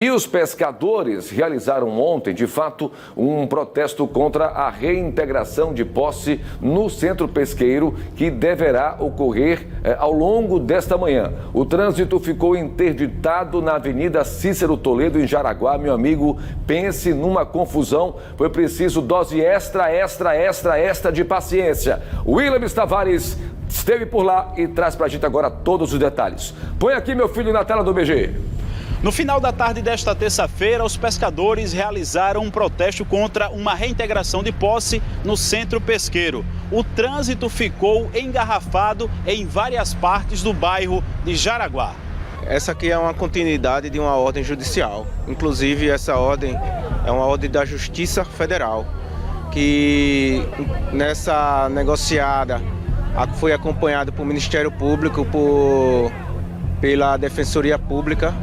E os pescadores realizaram ontem, de fato, um protesto contra a reintegração de posse no centro pesqueiro que deverá ocorrer ao longo desta manhã. O trânsito ficou interditado na Avenida Cícero Toledo, em Jaraguá. Meu amigo, pense numa confusão. Foi preciso dose extra de paciência. William Tavares esteve por lá e traz pra gente agora todos os detalhes. Põe aqui, meu filho, na tela do BG. No final da tarde desta terça-feira, os pescadores realizaram um protesto contra uma reintegração de posse no centro pesqueiro. O trânsito ficou engarrafado em várias partes do bairro de Jaraguá. Essa aqui é uma continuidade de uma ordem judicial. Inclusive, essa ordem é uma ordem da Justiça Federal, que nessa negociada foi acompanhada pelo Ministério Público, pela Defensoria Pública,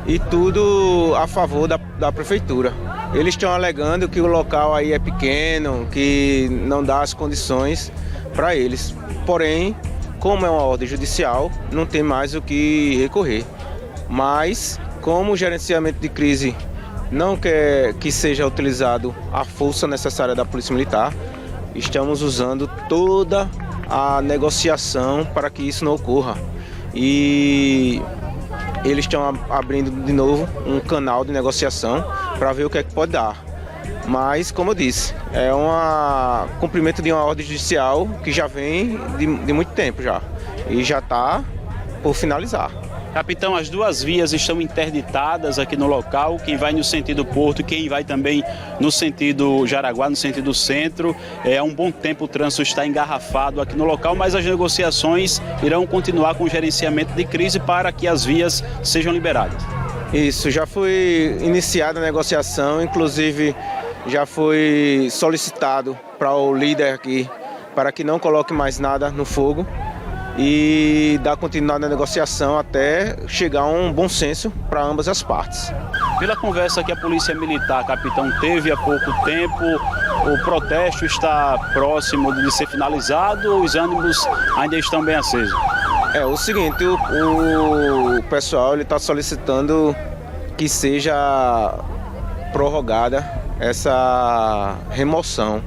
e tudo a favor da prefeitura. Eles estão alegando que o local aí é pequeno, que não dá as condições para eles. Porém, como é uma ordem judicial, não tem mais o que recorrer. Mas, como o gerenciamento de crise não quer que seja utilizado a força necessária da Polícia Militar, estamos usando toda a negociação para que isso não ocorra. E eles estão abrindo de novo um canal de negociação para ver o que é que pode dar. Mas, como eu disse, é um cumprimento de uma ordem judicial que já vem de muito tempo já. E já está por finalizar. Capitão, as duas vias estão interditadas aqui no local, quem vai no sentido Porto e quem vai também no sentido Jaraguá, no sentido centro. Há um bom tempo o trânsito está engarrafado aqui no local, mas as negociações irão continuar com o gerenciamento de crise para que as vias sejam liberadas. Isso, já foi iniciada a negociação, inclusive já foi solicitado para o líder aqui para que não coloque mais nada no fogo e dar continuidade na negociação até chegar a um bom senso para ambas as partes. Pela conversa que a Polícia Militar, capitão, teve há pouco tempo, o protesto está próximo de ser finalizado, os ânimos ainda estão bem acesos? É o seguinte, o pessoal está solicitando que seja prorrogada essa remoção,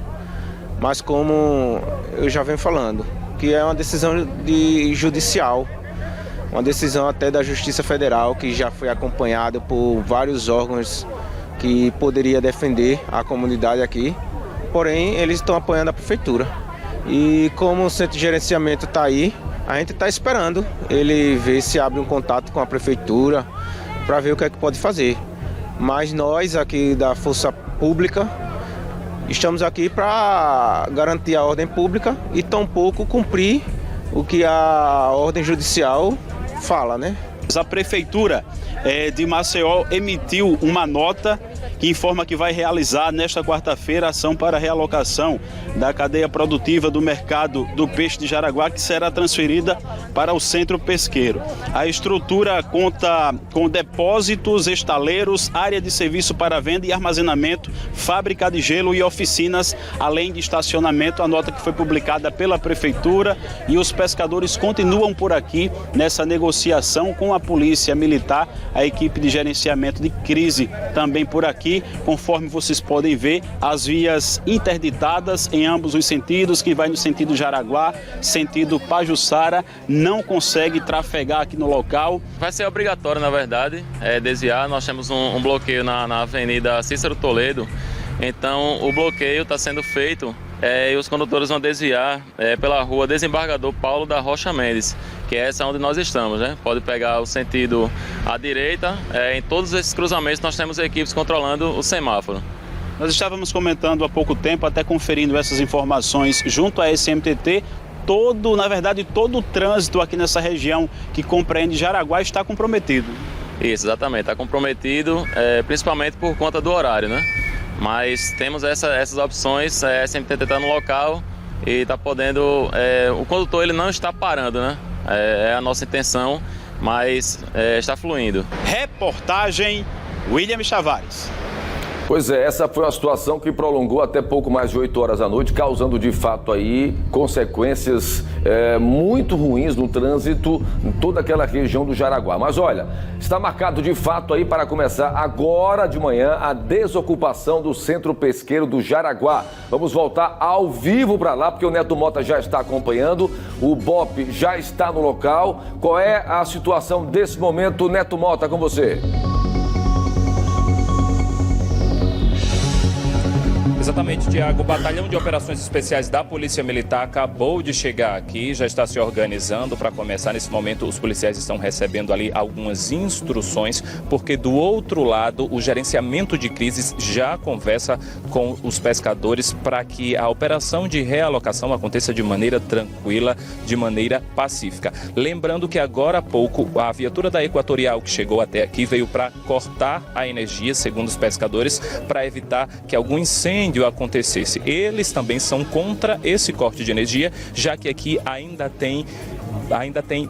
mas como eu já venho falando, que é uma decisão judicial, uma decisão até da Justiça Federal, que já foi acompanhada por vários órgãos que poderia defender a comunidade aqui, porém eles estão apoiando a prefeitura. E como o centro de gerenciamento está aí, a gente está esperando ele ver se abre um contato com a prefeitura para ver o que é que pode fazer. Mas nós aqui da Força Pública estamos aqui para garantir a ordem pública e tampouco cumprir o que a ordem judicial fala, né? A Prefeitura de Maceió emitiu uma nota que informa que vai realizar nesta quarta-feira ação para realocação da cadeia produtiva do mercado do peixe de Jaraguá, que será transferida para o centro pesqueiro. A estrutura conta com depósitos, estaleiros, área de serviço para venda e armazenamento, fábrica de gelo e oficinas, além de estacionamento. A nota que foi publicada pela Prefeitura, e os pescadores continuam por aqui nessa negociação com a Polícia Militar, a equipe de gerenciamento de crise também por aqui. Conforme vocês podem ver, as vias interditadas em ambos os sentidos. Quem vai no sentido Jaraguá, sentido Pajuçara, não consegue trafegar aqui no local. Vai ser obrigatório, na verdade, desviar. Nós temos um bloqueio na Avenida Cícero Toledo, então o bloqueio está sendo feito e os condutores vão desviar pela rua Desembargador Paulo da Rocha Mendes, que é essa onde nós estamos, né? Pode pegar o sentido à direita. Em todos esses cruzamentos nós temos equipes controlando o semáforo. Nós estávamos comentando há pouco tempo, até conferindo essas informações junto à SMTT, todo o trânsito aqui nessa região que compreende Jaraguá está comprometido. Isso, exatamente, está comprometido, principalmente por conta do horário, né? Mas temos essas opções, a SMTT está no local e está podendo, o condutor ele não está parando, né? É a nossa intenção, mas está fluindo. Reportagem William Tavares. Pois é, essa foi uma situação que prolongou até pouco mais de 8 horas da noite, causando de fato aí consequências muito ruins no trânsito em toda aquela região do Jaraguá. Mas olha, está marcado de fato aí para começar agora de manhã a desocupação do Centro Pesqueiro do Jaraguá. Vamos voltar ao vivo para lá, porque o Neto Mota já está acompanhando, o BOP já está no local. Qual é a situação desse momento, Neto Mota, com você? Exatamente, Tiago. O Batalhão de Operações Especiais da Polícia Militar acabou de chegar aqui, já está se organizando para começar. Nesse momento, os policiais estão recebendo ali algumas instruções, porque do outro lado, o gerenciamento de crises já conversa com os pescadores para que a operação de realocação aconteça de maneira tranquila, de maneira pacífica. Lembrando que agora há pouco, a viatura da Equatorial que chegou até aqui veio para cortar a energia, segundo os pescadores, para evitar que algum incêndio acontecesse. Eles também são contra esse corte de energia, já que aqui ainda tem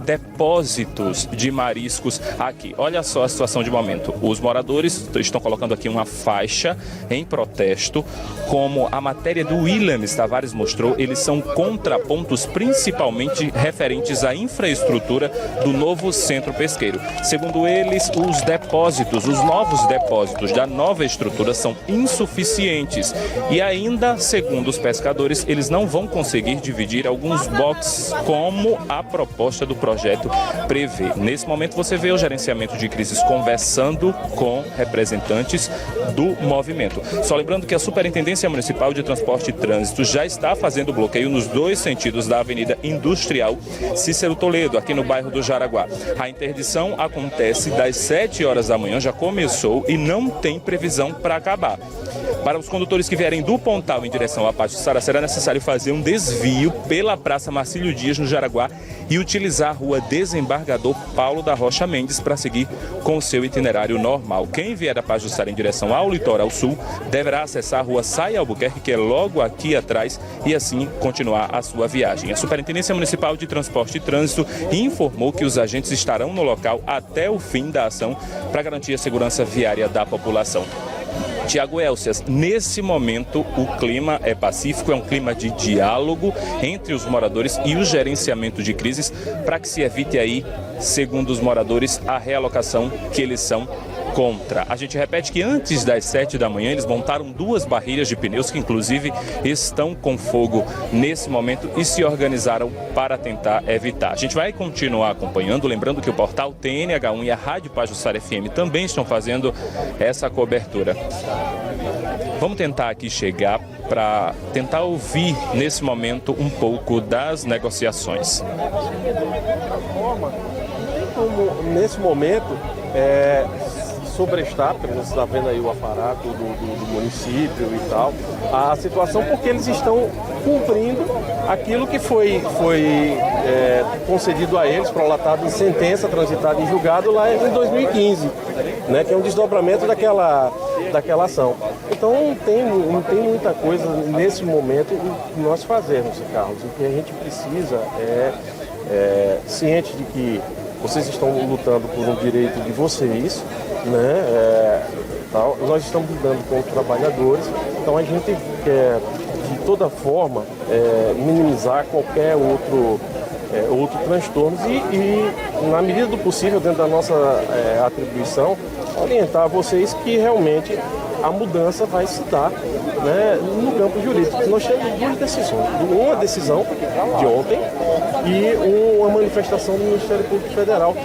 depósitos de mariscos aqui. Olha só a situação de momento. Os moradores estão colocando aqui uma faixa em protesto. Como a matéria do Williams Tavares mostrou, eles são contrapontos principalmente referentes à infraestrutura do novo centro pesqueiro. Segundo eles, os novos depósitos da nova estrutura são insuficientes e ainda, segundo os pescadores, eles não vão conseguir dividir alguns boxes como a proposta do projeto prevê. Nesse momento você vê o gerenciamento de crises conversando com representantes do movimento. Só lembrando que a Superintendência Municipal de Transporte e Trânsito já está fazendo bloqueio nos dois sentidos da Avenida Industrial Cícero Toledo, aqui no bairro do Jaraguá. A interdição acontece das 7 horas da manhã, já começou e não tem previsão para acabar. Para os condutores que vierem do Pontal em direção à Pajuçara, será necessário fazer um desvio pela Praça Marcílio Dias, no Jaraguá, e utilizar a rua Desembargador Paulo da Rocha Mendes para seguir com o seu itinerário normal. Quem vier da Pajuçara em direção ao Litoral Sul deverá acessar a rua Saia Albuquerque, que é logo aqui atrás, e assim continuar a sua viagem. A Superintendência Municipal de Transporte e Trânsito informou que os agentes estarão no local até o fim da ação para garantir a segurança viária da população. Tiago Elcias, nesse momento o clima é pacífico, é um clima de diálogo entre os moradores e o gerenciamento de crises para que se evite aí, segundo os moradores, a realocação que eles são contra. A gente repete que antes das 7 da manhã eles montaram 2 barreiras de pneus que inclusive estão com fogo nesse momento e se organizaram para tentar evitar. A gente vai continuar acompanhando, lembrando que o portal TNH1 e a Rádio Pajuçara FM também estão fazendo essa cobertura. Vamos tentar aqui chegar para tentar ouvir nesse momento um pouco das negociações. Como nesse momento sobrestar, porque você está vendo aí o aparato do município e tal, a situação, porque eles estão cumprindo aquilo que foi concedido a eles, prolatado em sentença, transitada em julgado lá em 2015, né, que é um desdobramento daquela ação. Então não tem muita coisa nesse momento que nós fazermos, Carlos. O que a gente precisa ciente de que vocês estão lutando por um direito de vocês, né? Nós estamos lidando com os trabalhadores, então a gente quer, de toda forma, minimizar qualquer outro transtorno e, na medida do possível, dentro da nossa atribuição, orientar vocês que realmente a mudança vai se dar, né, no campo jurídico. Nós temos 2 decisões, uma decisão de ontem e uma manifestação do Ministério Público Federal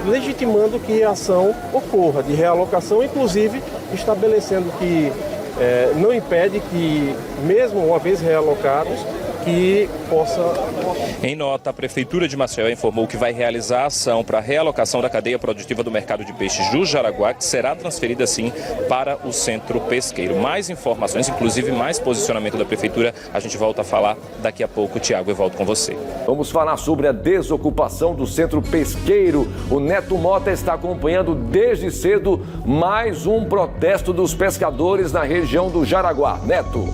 legitimando que a ação ocorra de realocação, inclusive estabelecendo que não impede que, mesmo uma vez realocados, que possa... Em nota, a Prefeitura de Maceió informou que vai realizar a ação para a realocação da cadeia produtiva do mercado de peixes do Jaraguá, que será transferida, sim, para o centro pesqueiro. Mais informações, inclusive mais posicionamento da Prefeitura, a gente volta a falar daqui a pouco. Tiago, eu volto com você. Vamos falar sobre a desocupação do centro pesqueiro. O Neto Mota está acompanhando desde cedo mais um protesto dos pescadores na região do Jaraguá. Neto.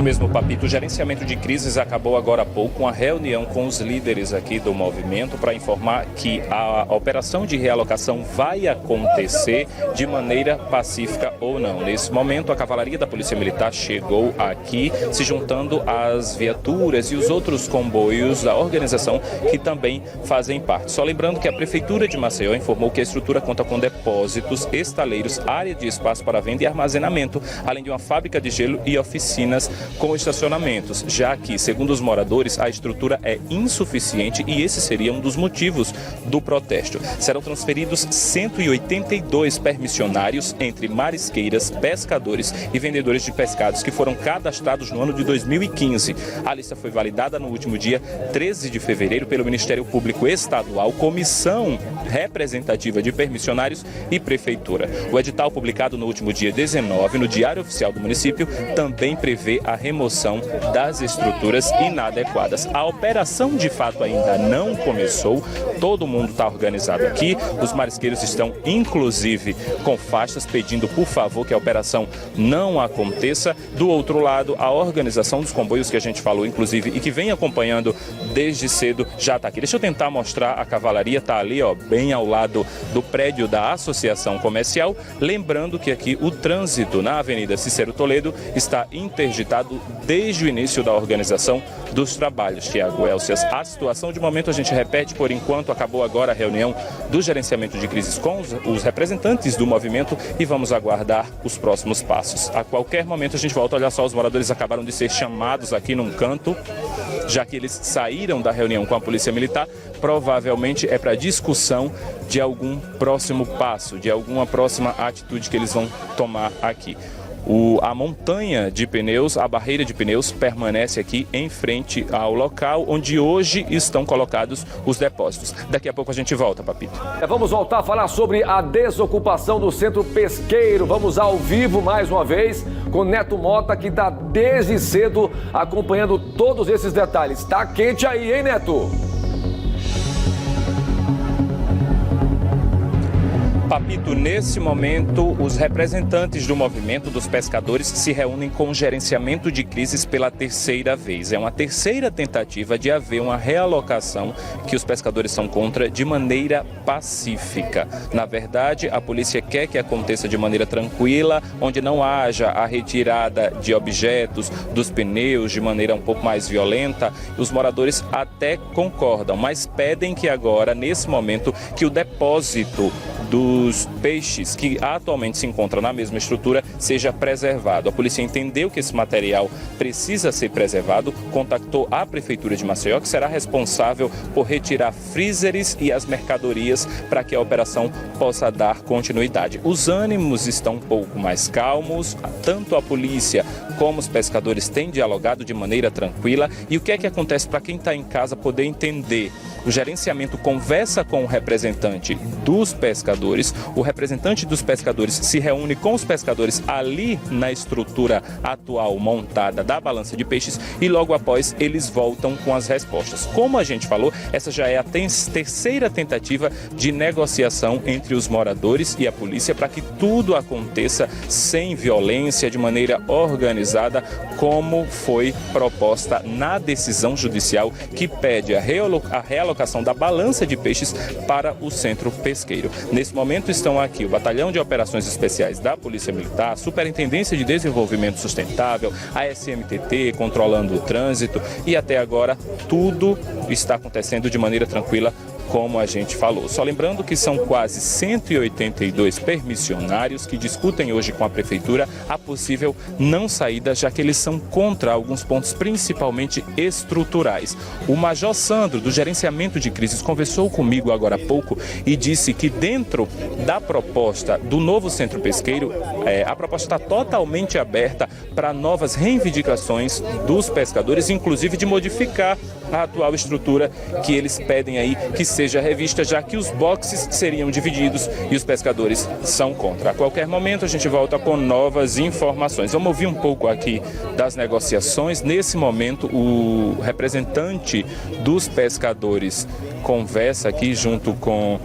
Isso mesmo, Papito. O gerenciamento de crises acabou agora há pouco uma reunião com os líderes aqui do movimento para informar que a operação de realocação vai acontecer de maneira pacífica ou não. Nesse momento, a cavalaria da Polícia Militar chegou aqui, se juntando às viaturas e os outros comboios da organização que também fazem parte. Só lembrando que a Prefeitura de Maceió informou que a estrutura conta com depósitos, estaleiros, área de espaço para venda e armazenamento, além de uma fábrica de gelo e oficinas com estacionamentos, já que, segundo os moradores, a estrutura é insuficiente e esse seria um dos motivos do protesto. Serão transferidos 182 permissionários entre marisqueiras, pescadores e vendedores de pescados que foram cadastrados no ano de 2015. A lista foi validada no último dia 13 de fevereiro pelo Ministério Público Estadual, Comissão Representativa de Permissionários e Prefeitura. O edital publicado no último dia 19 no Diário Oficial do município também prevê a remoção das estruturas inadequadas. A operação de fato ainda não começou, todo mundo está organizado aqui, os marisqueiros estão inclusive com faixas pedindo por favor que a operação não aconteça. Do outro lado, a organização dos comboios que a gente falou inclusive e que vem acompanhando desde cedo já está aqui. Deixa eu tentar mostrar, a cavalaria está ali, ó, bem ao lado do prédio da Associação Comercial, lembrando que aqui o trânsito na Avenida Cícero Toledo está interditado desde o início da organização dos trabalhos. Tiago Elcias, a situação de momento a gente repete, por enquanto acabou agora a reunião do gerenciamento de crises com os representantes do movimento e vamos aguardar os próximos passos. A qualquer momento a gente volta. Olha só, os moradores acabaram de ser chamados aqui num canto, já que eles saíram da reunião com a Polícia Militar, provavelmente é para discussão de algum próximo passo, de alguma próxima atitude que eles vão tomar aqui. A montanha de pneus, a barreira de pneus permanece aqui em frente ao local onde hoje estão colocados os depósitos. Daqui a pouco a gente volta, Papito. Vamos voltar a falar sobre a desocupação do Centro Pesqueiro. Vamos ao vivo mais uma vez com Neto Mota, que está desde cedo acompanhando todos esses detalhes. Está quente aí, hein, Neto? Papito, nesse momento, os representantes do movimento dos pescadores se reúnem com o gerenciamento de crises pela terceira vez. É uma terceira tentativa de haver uma realocação que os pescadores são contra de maneira pacífica. Na verdade, a polícia quer que aconteça de maneira tranquila, onde não haja a retirada de objetos, dos pneus de maneira um pouco mais violenta. Os moradores até concordam, mas pedem que agora, nesse momento, que o depósito dos peixes que atualmente se encontram na mesma estrutura seja preservado. A polícia entendeu que esse material precisa ser preservado, contactou a Prefeitura de Maceió, que será responsável por retirar freezers e as mercadorias para que a operação possa dar continuidade. Os ânimos estão um pouco mais calmos, tanto a polícia como os pescadores têm dialogado de maneira tranquila. E o que é que acontece para quem está em casa poder entender? O gerenciamento conversa com o representante dos pescadores, o representante dos pescadores se reúne com os pescadores ali na estrutura atual montada da balança de peixes e logo após eles voltam com as respostas. Como a gente falou, essa já é a terceira tentativa de negociação entre os moradores e a polícia para que tudo aconteça sem violência, de maneira organizada, como foi proposta na decisão judicial que pede a realocação da balança de peixes para o Centro Pesqueiro. Nesse momento estão aqui o Batalhão de Operações Especiais da Polícia Militar, a Superintendência de Desenvolvimento Sustentável, a SMTT controlando o trânsito e até agora tudo está acontecendo de maneira tranquila, como a gente falou. Só lembrando que são quase 182 permissionários que discutem hoje com a Prefeitura a possível não saída, já que eles são contra alguns pontos, principalmente estruturais. O Major Sandro, do Gerenciamento de Crises, conversou comigo agora há pouco e disse que dentro da proposta do novo Centro Pesqueiro, a proposta está totalmente aberta para novas reivindicações dos pescadores, inclusive de modificar a atual estrutura que eles pedem aí que seja revista, já que os boxes seriam divididos e os pescadores são contra. A qualquer momento a gente volta com novas informações. Vamos ouvir um pouco aqui das negociações. Nesse momento, o representante dos pescadores conversa aqui junto com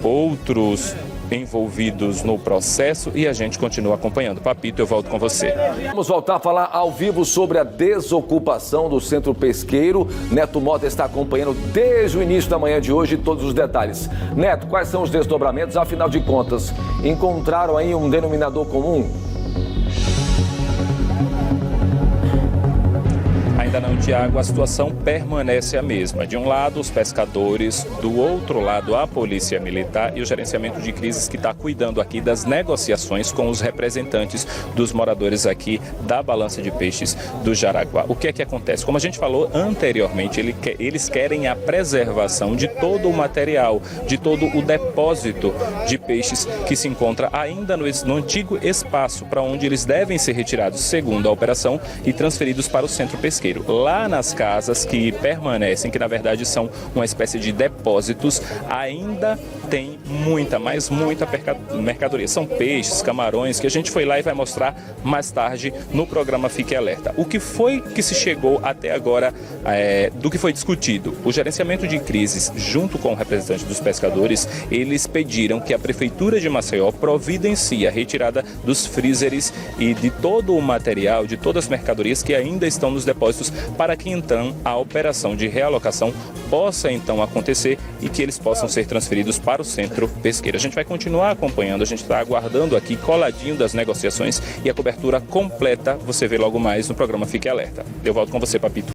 outros envolvidos no processo e a gente continua acompanhando. Papito, eu volto com você. Vamos voltar a falar ao vivo sobre a desocupação do centro pesqueiro. Neto Mota está acompanhando desde o início da manhã de hoje todos os detalhes. Neto, quais são os desdobramentos? Afinal de contas, encontraram aí um denominador comum? Ainda não, Tiago, a situação permanece a mesma. De um lado, os pescadores, do outro lado, a Polícia Militar e o gerenciamento de crises que está cuidando aqui das negociações com os representantes dos moradores aqui da Balança de Peixes do Jaraguá. O que é que acontece? Como a gente falou anteriormente, eles querem a preservação de todo o material, de todo o depósito de peixes que se encontra ainda no antigo espaço para onde eles devem ser retirados, segundo a operação, e transferidos para o centro pesqueiro. Lá nas casas que permanecem, que na verdade são uma espécie de depósitos, ainda tem muita mercadoria. São peixes, camarões, que a gente foi lá e vai mostrar mais tarde no programa Fique Alerta. O que foi que se chegou até agora do que foi discutido? O gerenciamento de crises, junto com o representante dos pescadores, eles pediram que a Prefeitura de Maceió providencie a retirada dos freezers e de todo o material, de todas as mercadorias que ainda estão nos depósitos, para que então a operação de realocação possa então acontecer e que eles possam ser transferidos para o centro pesqueiro. A gente vai continuar acompanhando, a gente está aguardando aqui coladinho das negociações e a cobertura completa você vê logo mais no programa Fique Alerta. Eu volto com você, Papito.